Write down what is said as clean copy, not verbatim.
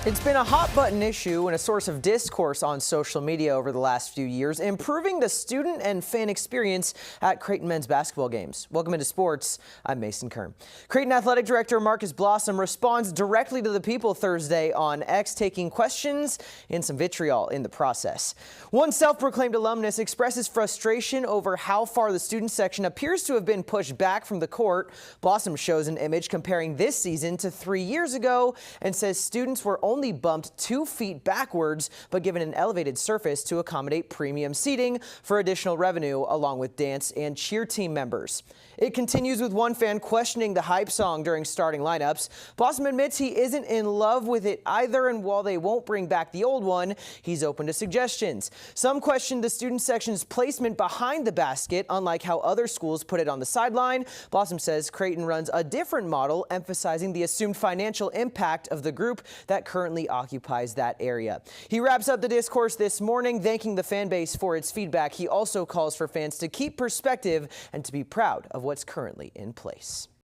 It's been a hot-button issue and a source of discourse on social media over the last few years, improving the student and fan experience at Creighton men's basketball games. Welcome into sports. I'm Mason Kern. Creighton Athletic Director Marcus Blossom responds directly to the people Thursday on X, taking questions and some vitriol in the process. One self-proclaimed alumnus expresses frustration over how far the student section appears to have been pushed back from the court. Blossom shows an image comparing this season to 3 years ago and says students were only bumped 2 feet backwards, but given an elevated surface to accommodate premium seating for additional revenue, along with dance and cheer team members. It continues with one fan questioning the hype song during starting lineups. Blossom admits he isn't in love with it either, and while they won't bring back the old one, he's open to suggestions. Some question the student section's placement behind the basket, unlike how other schools put it on the sideline. Blossom says Creighton runs a different model, emphasizing the assumed financial impact of the group that currently occupies that area. He wraps up the discourse this morning, thanking the fan base for its feedback. He also calls for fans to keep perspective and to be proud of what's currently in place.